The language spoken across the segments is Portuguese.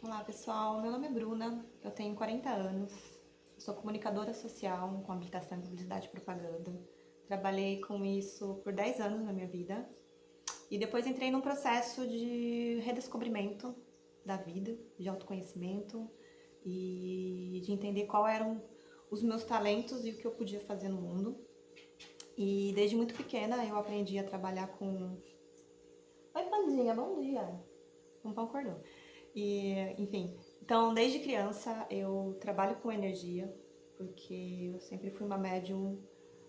Olá pessoal, meu nome é Bruna, eu tenho 40 anos, sou comunicadora social com habilitação em publicidade e propaganda. Trabalhei com isso por 10 anos na minha vida e depois entrei num processo de redescobrimento da vida, de autoconhecimento e de entender quais eram os meus talentos e o que eu podia fazer no mundo. E desde muito pequena eu aprendi a trabalhar com... Oi, Pandinha, bom dia! Um pão acordou. E, enfim, então desde criança eu trabalho com energia, porque eu sempre fui uma médium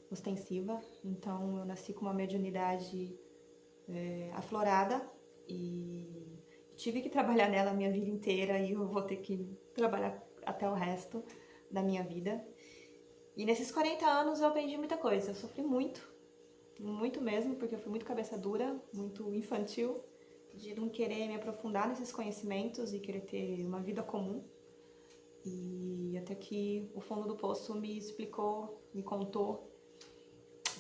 ostensiva, então eu nasci com uma mediunidade aflorada e tive que trabalhar nela a minha vida inteira e eu vou ter que trabalhar até o resto da minha vida. E nesses 40 anos eu aprendi muita coisa, eu sofri muito, muito mesmo, porque eu fui muito cabeça dura, muito infantil, de não querer me aprofundar nesses conhecimentos e querer ter uma vida comum. E até que o fundo do poço me explicou, me contou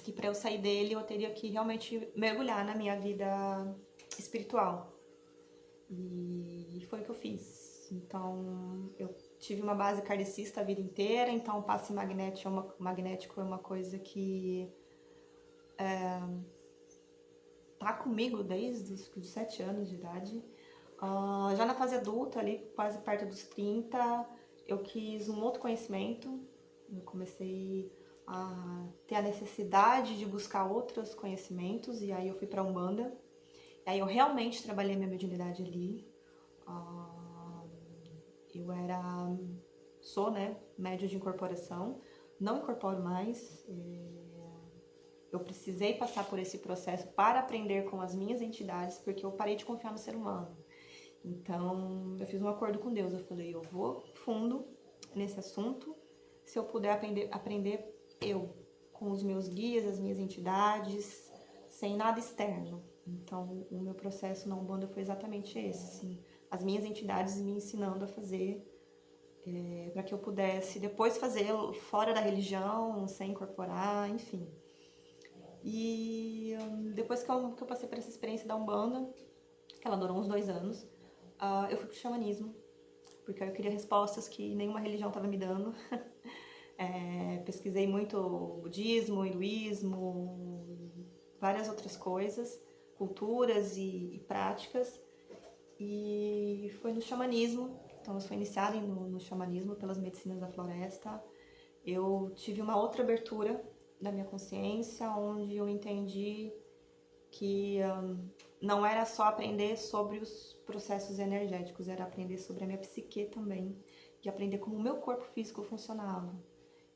que para eu sair dele eu teria que realmente mergulhar na minha vida espiritual. E foi o que eu fiz. Então eu tive uma base kardecista a vida inteira, então o passe magnético é uma coisa que tá comigo desde os 7 anos de idade. Já na fase adulta, ali quase perto dos 30, eu quis um outro conhecimento. Eu comecei a ter a necessidade de buscar outros conhecimentos e aí eu fui para Umbanda. E aí eu realmente trabalhei minha mediunidade ali. Eu sou, né, médio de incorporação, não incorporo mais. Eu precisei passar por esse processo para aprender com as minhas entidades, porque eu parei de confiar no ser humano. Então, eu fiz um acordo com Deus. Eu falei, eu vou fundo nesse assunto. Se eu puder aprender eu, com os meus guias, as minhas entidades, sem nada externo. Então, o meu processo na Umbanda foi exatamente esse. Assim, as minhas entidades me ensinando a fazer, para que eu pudesse depois fazer fora da religião, sem incorporar, enfim. E depois que eu passei por essa experiência da Umbanda, que ela durou uns 2 anos, eu fui pro xamanismo, porque eu queria respostas que nenhuma religião estava me dando. Pesquisei muito budismo, hinduísmo, várias outras coisas, culturas e práticas, e foi no xamanismo. Então eu fui iniciada no xamanismo pelas medicinas da floresta. Eu tive uma outra abertura da minha consciência, onde eu entendi que não era só aprender sobre os processos energéticos, era aprender sobre a minha psique também, de aprender como o meu corpo físico funcionava.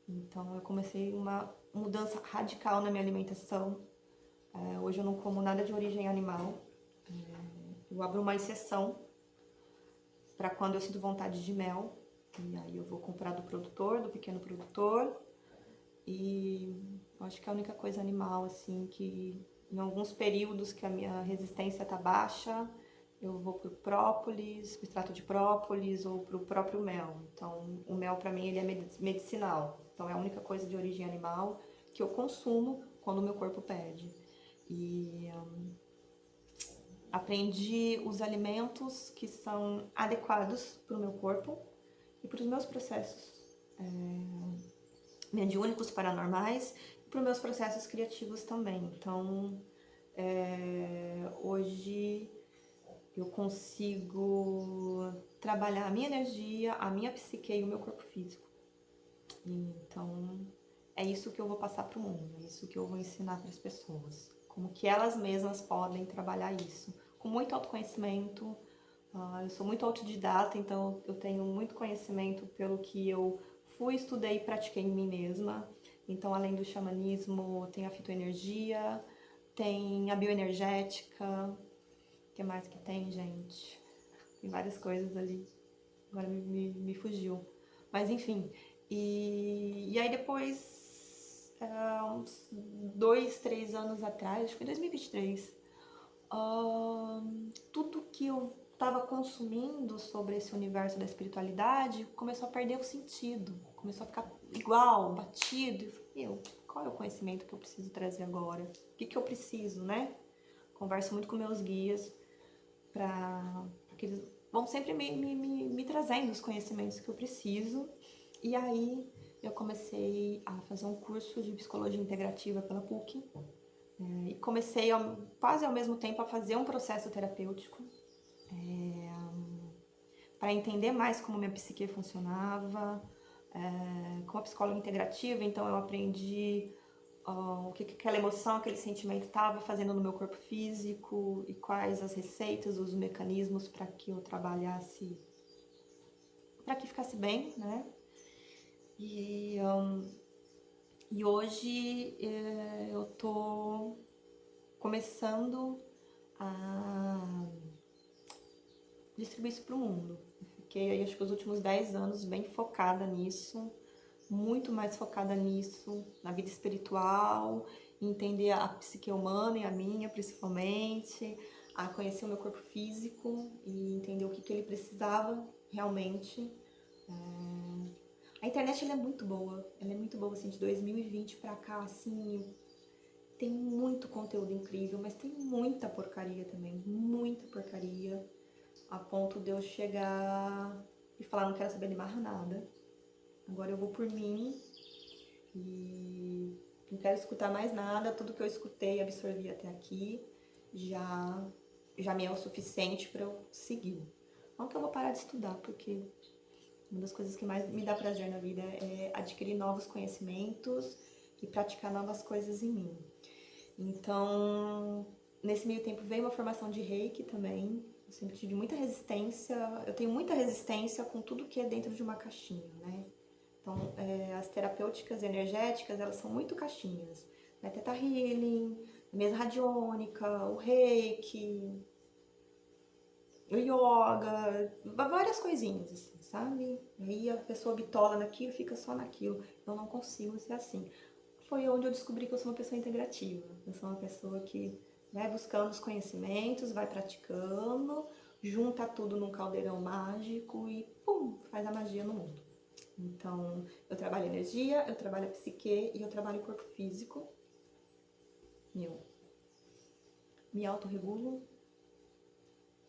Então eu comecei uma mudança radical na minha alimentação. Hoje eu não como nada de origem animal. Eu abro uma exceção para quando eu sinto vontade de mel. E aí eu vou comprar do produtor, do pequeno produtor. E eu acho que é a única coisa animal, assim, que em alguns períodos que a minha resistência tá baixa, eu vou pro própolis, pro extrato de própolis ou pro próprio mel. Então, o mel para mim ele é medicinal. Então, é a única coisa de origem animal que eu consumo quando o meu corpo pede. E aprendi os alimentos que são adequados para o meu corpo e para os meus processos mediúnicos paranormais e para os meus processos criativos também. Então, hoje eu consigo trabalhar a minha energia, a minha psique e o meu corpo físico. Então, é isso que eu vou passar para o mundo, é isso que eu vou ensinar para as pessoas. Como que elas mesmas podem trabalhar isso. Com muito autoconhecimento, eu sou muito autodidata, então eu tenho muito conhecimento pelo que eu fui, estudei e pratiquei em mim mesma. Então, além do xamanismo, tem a fitoenergia, tem a bioenergética. O que mais que tem, gente? Tem várias coisas ali. Agora me fugiu. Mas, enfim. E aí depois, uns 2, 3 anos atrás, acho que foi 2023, tudo que eu estava consumindo sobre esse universo da espiritualidade começou a perder o sentido, começou a ficar igual, batido. E eu falei, qual é o conhecimento que eu preciso trazer agora? O que eu preciso, né? Converso muito com meus guias para que eles vão sempre me trazendo os conhecimentos que eu preciso. E aí eu comecei a fazer um curso de psicologia integrativa pela PUC. E comecei quase ao mesmo tempo a fazer um processo terapêutico para entender mais como minha psique funcionava. Com a psicóloga integrativa, então eu aprendi o que aquela emoção, aquele sentimento estava fazendo no meu corpo físico e quais as receitas, os mecanismos para que eu trabalhasse, para que ficasse bem, né? E hoje eu tô começando a distribuir isso para o mundo. Eu fiquei aí, acho que os últimos 10 anos bem focada nisso, muito mais focada nisso, na vida espiritual, entender a psique humana e a minha principalmente, a conhecer o meu corpo físico e entender o que ele precisava realmente. A internet ela é muito boa, assim, de 2020 pra cá, assim, tem muito conteúdo incrível, mas tem muita porcaria também, muita porcaria, a ponto de eu chegar e falar, não quero saber de mais nada. Agora eu vou por mim e não quero escutar mais nada. Tudo que eu escutei e absorvi até aqui já me é o suficiente para eu seguir. Não que eu vou parar de estudar, porque uma das coisas que mais me dá prazer na vida é adquirir novos conhecimentos e praticar novas coisas em mim. Então, nesse meio tempo veio uma formação de Reiki também. Eu sempre tive muita resistência, eu tenho muita resistência com tudo que é dentro de uma caixinha, né? Então, as terapêuticas energéticas, elas são muito caixinhas. Né? Theta Healing, mesa radiônica, o Reiki, o Yoga, várias coisinhas, assim, sabe? Aí a pessoa bitola naquilo, fica só naquilo. Eu não consigo ser assim. Foi onde eu descobri que eu sou uma pessoa integrativa. Eu sou uma pessoa que vai buscando os conhecimentos, vai praticando, junta tudo num caldeirão mágico e pum, faz a magia no mundo. Então, eu trabalho energia, eu trabalho a psique e eu trabalho o corpo físico. Me autorregulo.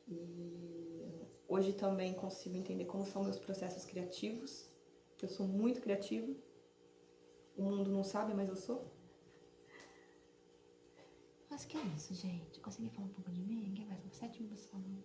E hoje também consigo entender como são meus processos criativos. Eu sou muito criativa. O mundo não sabe, mas eu sou. Mas que é isso, gente? Consegui falar um pouco de mim? Quem mais? 7 minutos falando.